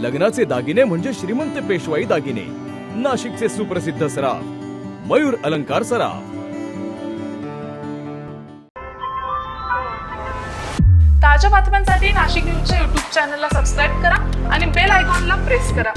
लग्नाचे दागिने म्हणजे श्रीमंत पेशवाई दागिने, नाशिकचे सुप्रसिद्ध सराफ मयूर अलंकार सराफ। ताज्या बातम्यांसाठी नाशिक न्यूजच्या YouTube चॅनलला सबस्क्राईब करा आणि बेल आयकॉनला प्रेस करा।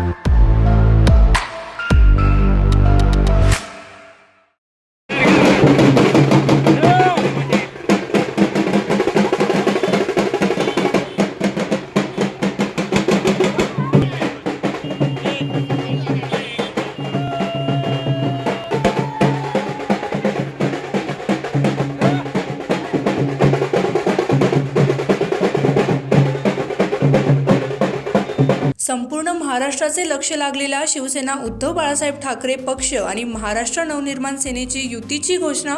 संपूर्ण महाराष्ट्राचे लक्ष लागलेला शिवसेना उद्धव बाळासाहेब ठाकरे पक्ष आणि महाराष्ट्र नवनिर्माण सेनेची युतीची घोषणा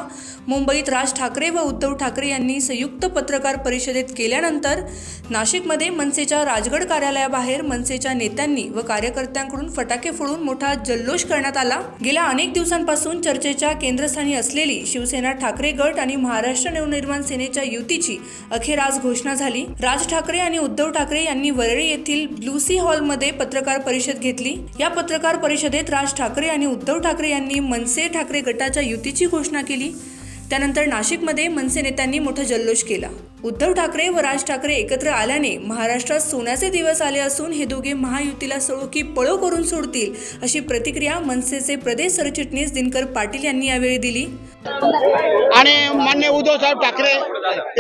मुंबईत राज ठाकरे व उद्धव ठाकरे यांनी संयुक्त पत्रकार परिषदेत केल्यानंतर नाशिकमध्ये मनसेच्या राजगड कार्यालयाबाहेर मनसेच्या नेत्यांनी व कार्यकर्त्यांकडून फटाके फोडून मोठा जल्लोष करण्यात आला। गेल्या अनेक दिवसांपासून चर्चेच्या केंद्रस्थानी असलेली शिवसेना ठाकरे गट आणि महाराष्ट्र नवनिर्माण सेनेच्या युतीची अखेर आज घोषणा झाली। राज ठाकरे आणि उद्धव ठाकरे यांनी वरळी येथील ब्लू सी हॉलमध्ये पत्रकार परिषद घेतली। या पत्रकार परिषदेत राज ठाकरे आणि उद्धव ठाकरे यांनी मनसे ठाकरे गटाच्या युतीची घोषणा केली। त्यानंतर नाशिकमध्ये मनसे नेत्यांनी मोठा जल्लोष केला। उद्धव ठाकरे व राज ठाकरे एकत्र आल्याने महाराष्ट्रात सोन्याचे दिवस आले असून हे दोघे महायुतीला सळो की पळो करून सोडतील अशी प्रतिक्रिया मनसेचे प्रदेश सरचिटणीस दिनकर पाटील यांनी यावेळी दिली। आणि माननीय उद्धव साहेब ठाकरे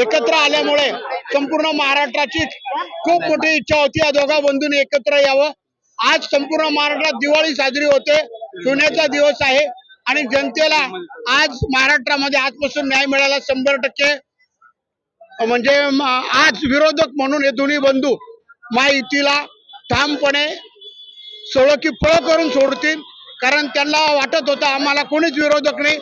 एकत्र आल्यामुळे संपूर्ण महाराष्ट्राची खूप मोठी इच्छा होती या दोघा बंधूंनी एकत्र यावं। आज संपूर्ण महाराष्ट्रात दिवाळी साजरी होते, सोन्याचा दिवस आहे आणि जनतेला आज महाराष्ट्रामध्ये आजपासून न्याय मिळाला 100%। म्हणजे आज विरोधक म्हणून हे दोन्ही बंधू महायुतीला ठामपणे सळो की पळो करून सोडतील, कारण त्यांना वाटत होतं आम्हाला कोणीच विरोधक नाही।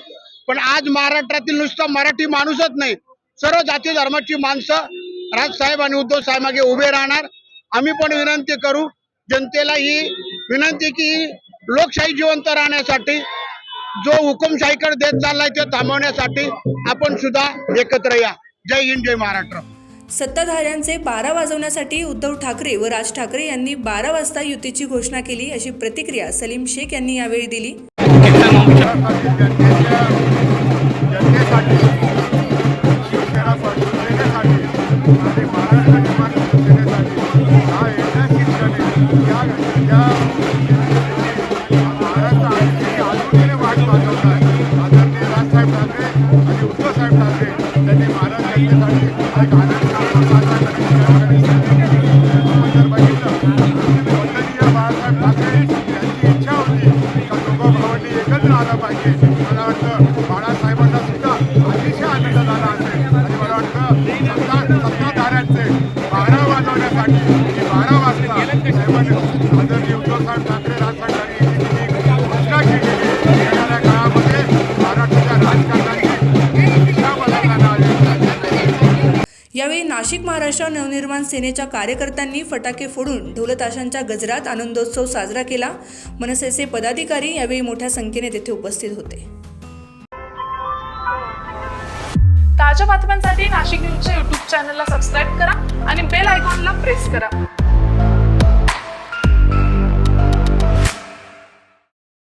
पण आज महाराष्ट्रातील नुसता मराठी माणूसच नाही, सर्व जाती धर्माची माणसं राजसाहेब आणि उद्धव साहेब मागे उभे राहणार। आम्ही पण विनंती करू जनतेला, ही विनंती की लोकशाही जिवंत राहण्यासाठी जो हुकुमशाहीकडे देत चाललाय ते थांबवण्यासाठी आपण सुद्धा एकत्र या। जय हिंद, जय महाराष्ट्र। सत्ताधाऱ्यांचे 12 वाजवण्यासाठी उद्धव ठाकरे व राज ठाकरे यांनी 12 वाजता युतीची घोषणा केली अशी प्रतिक्रिया सलीम शेख यांनी यावेळी दिली। यावेळी नाशिक महाराष्ट्र नवनिर्माण सेनेच्या कार्यकर्त्यांनी फटाके फोडून ढोलताशांच्या गजरात आनंदोत्सव साजरा केला। मनसेचे पदाधिकारी यावेळी मोठ्या संख्येने तेथे उपस्थित होते। ताज्या बातम्यांसाठी नाशिक न्यूजच्या YouTube चॅनलला सबस्क्राईब करा आणि बेल आयकॉनला प्रेस करा।